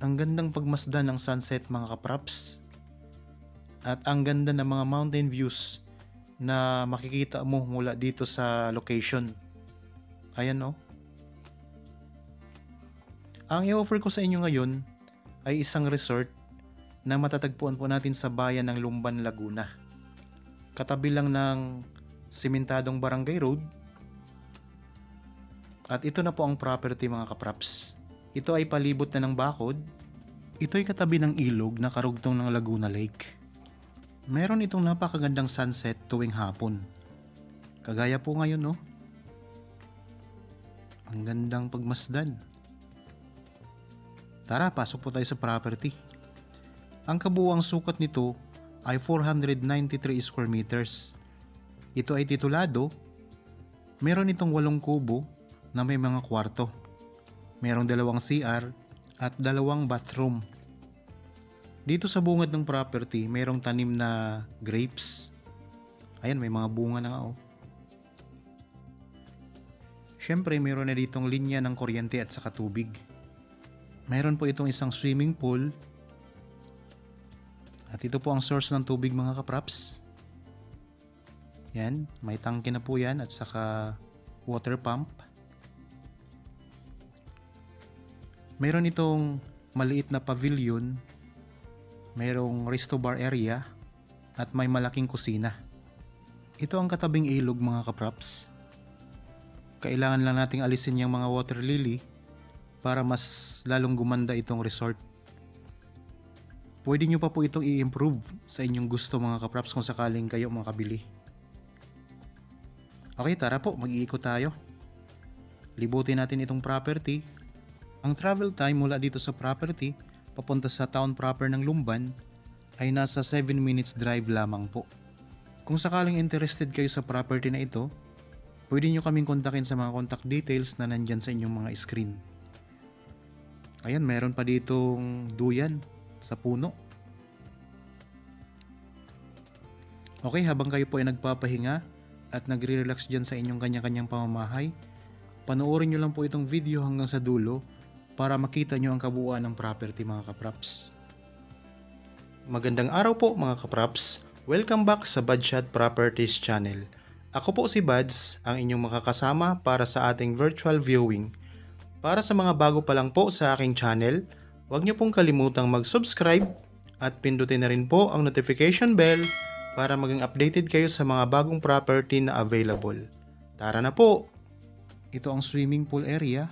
Ang gandang pagmasdan ng sunset mga kapraps. At ang ganda ng mga mountain views na makikita mo mula dito sa location. Ayan o. Ang i-offer ko sa inyo ngayon ay isang resort na matatagpuan po natin sa bayan ng Lumban, Laguna. Katabi lang ng simentadong barangay road. At ito na po ang property mga kapraps. Ito ay palibot na ng bakod. Ito ay katabi ng ilog na karugtong ng Laguna Lake. Meron itong napakagandang sunset tuwing hapon. Kagaya po ngayon, no? Ang gandang pagmasdan. Tara, pasok po tayo sa property. Ang kabuuang sukat nito ay 493 square meters. Ito ay titulado. Meron itong 8 kubo na may mga kwarto. Merong 2 CR at 2 bathroom. Dito sa bungad ng property, mayroong tanim na grapes. Ayan, may mga bunga na nga oh. Siyempre, mayroon na ditong linya ng kuryente at saka tubig. Mayroon po itong isang swimming pool. At ito po ang source ng tubig mga kapraps. Yan, may tangke na po yan at saka water pump. Mayroon itong maliit na pavilion. Mayroong resto bar area at may malaking kusina. Ito ang katabing ilog mga kapraps. Kailangan lang nating alisin yung mga water lily para mas lalong gumanda itong resort. Pwede nyo pa po itong i-improve sa inyong gusto mga kapraps kung sakaling kayo makabili. Okay, tara po, mag-iikot tayo. Libutin natin itong property. Ang travel time mula dito sa property papunta sa town proper ng Lumban ay nasa 7 minutes drive lamang po. Kung sakaling interested kayo sa property na ito, pwede nyo kaming kontakin sa mga contact details na nandyan sa inyong mga screen. Ayan, meron pa ditong duyan sa puno. Okay, habang kayo po ay nagpapahinga at nagre-relax dyan sa inyong kanya-kanyang pamamahay, panoorin nyo lang po itong video hanggang sa dulo para makita nyo ang kabuuan ng property mga kapraps. Magandang araw po mga kapraps. Welcome back sa Budshot Properties channel. Ako po si Buds, ang inyong makakasama para sa ating virtual viewing. Para sa mga bago pa lang po sa aking channel, huwag nyo pong kalimutang mag-subscribe at pindutin na rin po ang notification bell para maging updated kayo sa mga bagong property na available. Tara na po! Ito ang swimming pool area.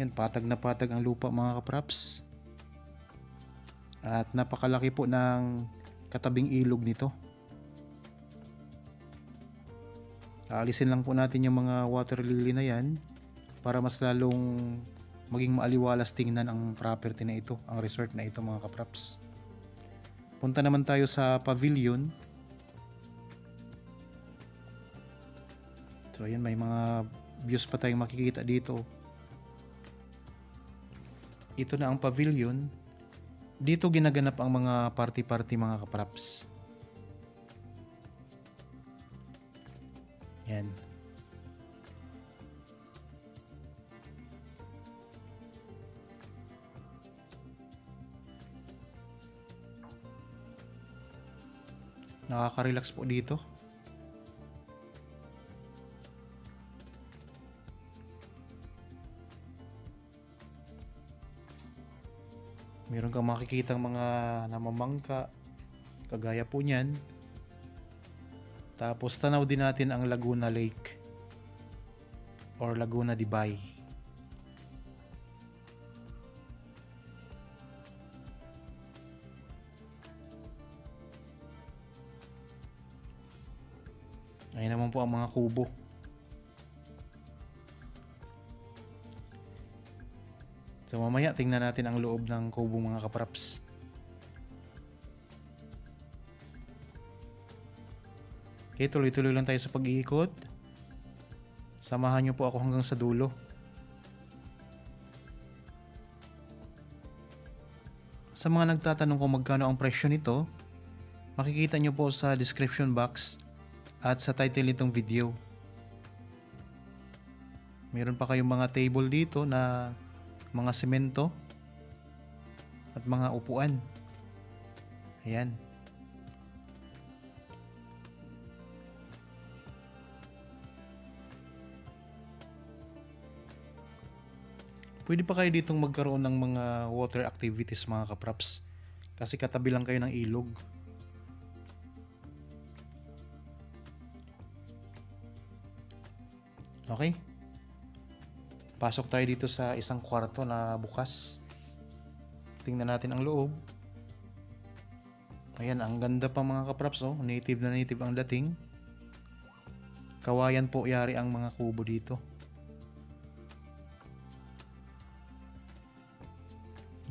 Yan, patag na patag ang lupa mga kapraps. At napakalaki po ng katabing ilog nito. Aalisin lang po natin yung mga water lily na yan para mas lalong maging maaliwalas tingnan ang property na ito, ang resort na ito mga kapraps. Punta naman tayo sa pavilion. So ayan, may mga views pa tayong makikita dito. Ito na ang pavilion. Dito ginaganap ang mga party-party mga kapraps. Yan. Nakaka-relax po dito. Meron kang makikitang mga namamangka, kagaya po niyan. Tapos tanaw din natin ang Laguna Lake or Laguna de Bay. Ayan naman po ang mga kubo. So mamaya tingnan natin ang loob ng kubo mga kapraps. Okay, tuloy-tuloy lang tayo sa pag-iikot. Samahan nyo po ako hanggang sa dulo. Sa mga nagtatanong kung magkano ang presyo nito, makikita nyo po sa description box at sa title nitong video. Meron pa kayong mga table dito na mga semento at mga upuan. Ayan. Pwede pa kayo ditong magkaroon ng mga water activities mga kapraps. Kasi katabi lang kayo ng ilog. Okay. Pasok tayo dito sa isang kwarto na bukas. Tingnan natin ang loob. Ayan, ang ganda pa mga kapraps, oh. Native na native ang dating. Kawayan po yari ang mga kubo dito.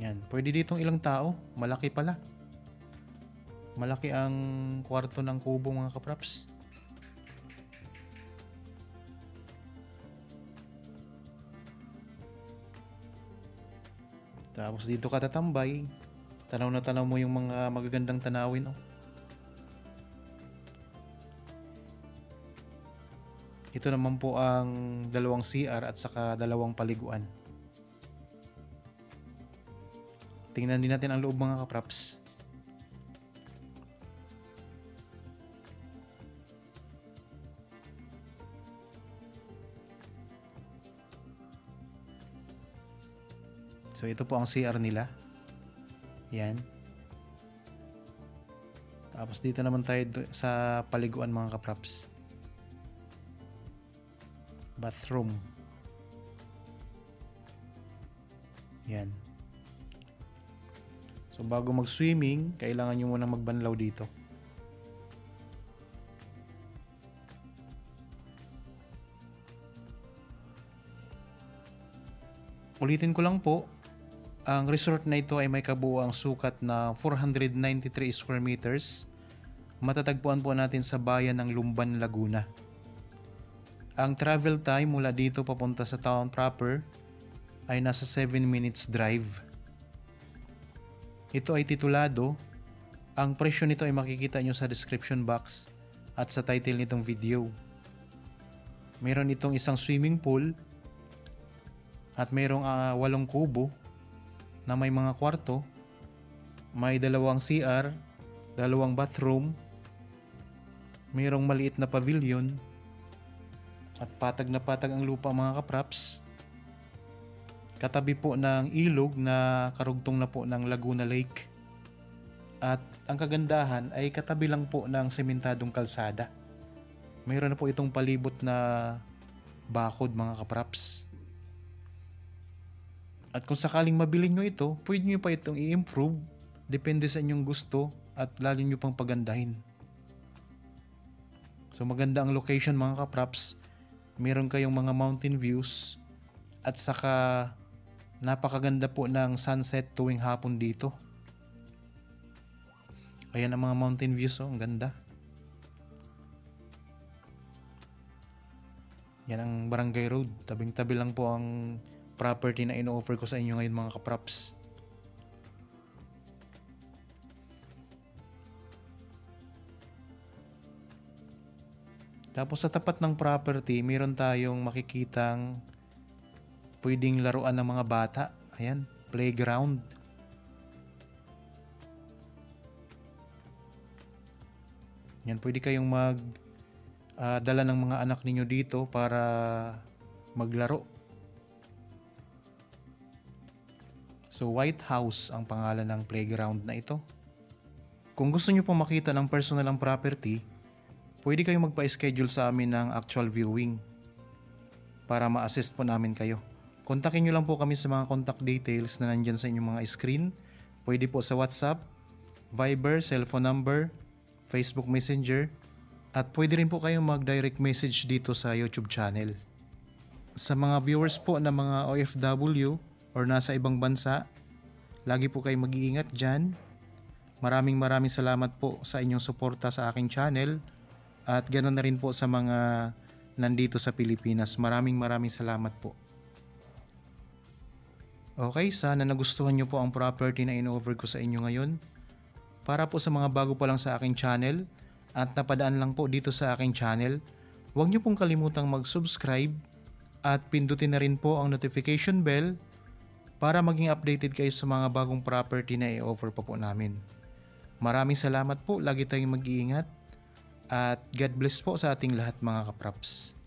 Yan, pwede ditong ilang tao. Malaki pala. Malaki ang kwarto ng kubo mga kapraps. Tapos dito ka tatambay. Tanaw na tanaw mo yung mga magagandang tanawin. Oh. Ito naman po ang dalawang CR at saka dalawang paliguan. Tingnan din natin ang loob mga kapraps. So ito po ang CR nila. Yan. Tapos dito naman tayo sa paliguan mga kapraps. Bathroom. Yan. So bago mag-swimming, kailangan nyo muna magbanlaw dito. Ulitin ko lang po, ang resort na ito ay may kabuuang sukat na 493 square meters. Matatagpuan po natin sa bayan ng Lumban, Laguna. Ang travel time mula dito papunta sa town proper ay nasa 7 minutes drive. Ito ay titulado. Ang presyo nito ay makikita nyo sa description box at sa title nitong video. Meron itong isang swimming pool at mayroong 8 kubo na may mga kwarto, may 2 CR, 2 bathroom, mayroong maliit na pavilion, at patag na patag ang lupa mga kapraps. Katabi po ng ilog na karugtong na po ng Laguna Lake. At ang kagandahan ay katabi lang po ng sementadong kalsada. Mayroon na po itong palibot na bakod mga kapraps. At kung sakaling mabili nyo ito, pwede nyo pa itong i-improve. Depende sa inyong gusto at lalo nyo pang pagandahin. So maganda ang location mga kapraps. Meron kayong mga mountain views at saka napakaganda po ng sunset tuwing hapon dito. Ayan ang mga mountain views, oh, ang ganda. Yan ang Barangay Road. Tabing-tabi lang po ang property na ino-offer ko sa inyo ngayon mga kapraps. Tapos sa tapat ng property, meron tayong makikitang pwedeng laruan ng mga bata. Ayan, playground. Yan, pwede kayong dala ng mga anak ninyo dito para maglaro. So White House ang pangalan ng playground na ito. Kung gusto nyo pong makita ng personal ang property, pwede kayong magpa-schedule sa amin ng actual viewing para ma-assist po namin kayo. Kontakin nyo lang po kami sa mga contact details na nandyan sa inyong mga screen. Pwede po sa WhatsApp, Viber, cellphone number, Facebook Messenger, at pwede rin po kayong mag-direct message dito sa YouTube channel. Sa mga viewers po na mga OFW or nasa ibang bansa, lagi po kayong mag-iingat dyan. Maraming salamat po sa inyong suporta sa aking channel at ganoon na rin po sa mga nandito sa Pilipinas. Maraming salamat po. Okay, sana nagustuhan nyo po ang property na in-offer ko sa inyo ngayon. Para po sa mga bago pa lang sa aking channel at napadaan lang po dito sa aking channel, huwag nyo pong kalimutang mag-subscribe at pindutin na rin po ang notification bell para maging updated kayo sa mga bagong property na i-offer pa po namin. Maraming salamat po, lagi tayong mag-iingat at God bless po sa ating lahat mga kapraps.